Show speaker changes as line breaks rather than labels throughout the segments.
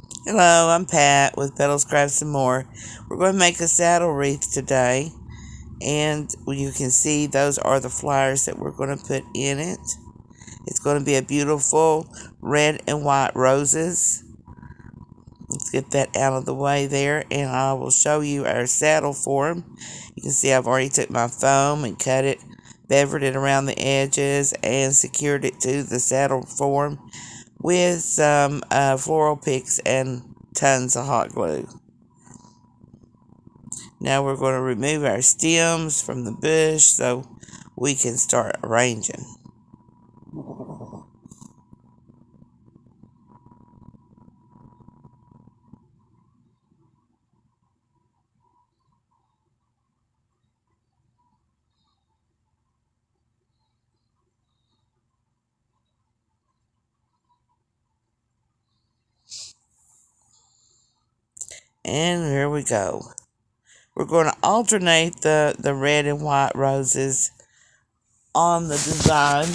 Hello, I'm Pat with Petals, Crafts, and More. We're going to make a saddle wreath today, and you can see those are the flowers that we're going to put in it. It's going to be a beautiful red and white roses. Let's get that out of the way there, and I will show you our saddle form. You can see I've already took my foam and cut it, beveled it around the edges, and secured it to the saddle form with some floral picks and tons of hot glue. Now we're going to remove our stems from the bush so we can start arranging. And here we go. We're going to alternate the red and white roses on the design.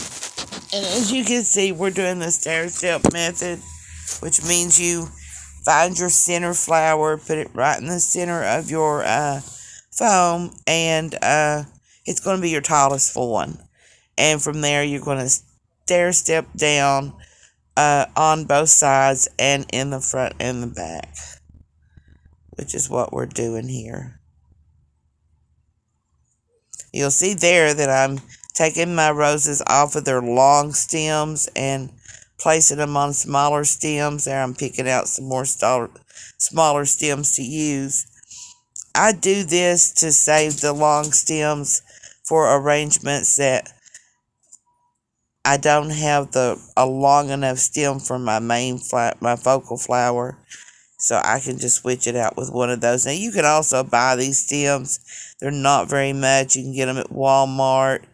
And as you can see, we're doing the stair-step method, which means you find your center flower, put it right in the center of your foam, and it's going to be your tallest one. And from there, you're going to stair-step down on both sides and in the front and the back, which is what we're doing here. You'll see there that I'm taking my roses off of their long stems and placing them on smaller stems. There I'm picking out some more smaller stems to use. I do this to save the long stems for arrangements that I don't have a long enough stem for my my focal flower, so I can just switch it out with one of those. Now you can also buy these stems. They're not very much. You can get them at Walmart,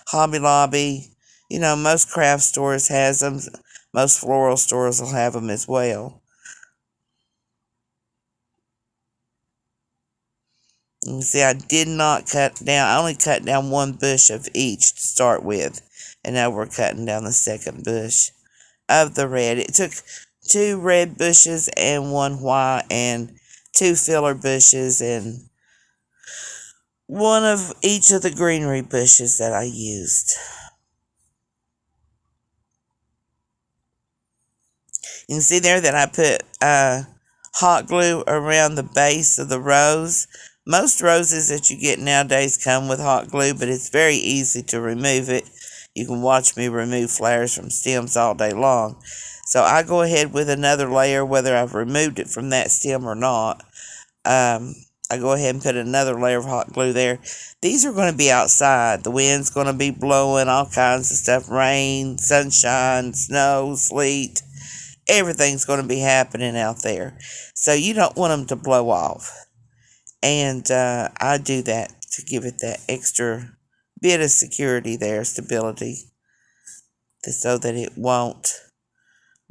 Hobby Lobby. You know, most craft stores has them. Most floral stores will have them as well. You see, I did not cut down. I only cut down one bush of each to start with, and now we're cutting down the second bush of the red. It took 2 red bushes and 1 white and 2 filler bushes and 1 of each of the greenery bushes that I used. You can see there that I put hot glue around the base of the rose. Most roses that you get nowadays come with hot glue, but it's very easy to remove it. You can watch me remove flowers from stems all day long. So I go ahead with another layer, whether I've removed it from that stem or not. I go ahead and put another layer of hot glue there. These are going to be outside. The wind's going to be blowing all kinds of stuff. Rain, sunshine, snow, sleet. Everything's going to be happening out there. So you don't want them to blow off. And I do that to give it that extra bit of security there, stability, so that it won't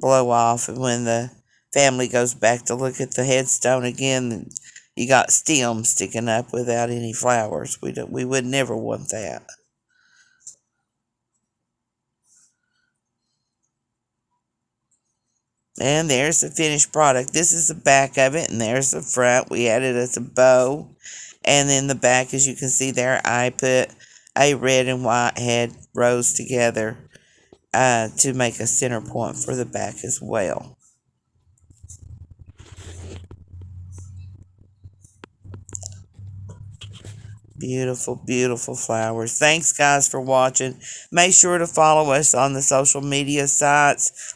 blow off. And when the family goes back to look at the headstone again, you got stems sticking up without any flowers. We would never want that. And there's the finished product. This is the back of it, and there's the front. We added it as a bow. And then the back, as you can see there, I put a red and white head rose together to make a center point for the back as well. Beautiful, beautiful flowers. Thanks, guys, for watching. Make sure to follow us on the social media sites.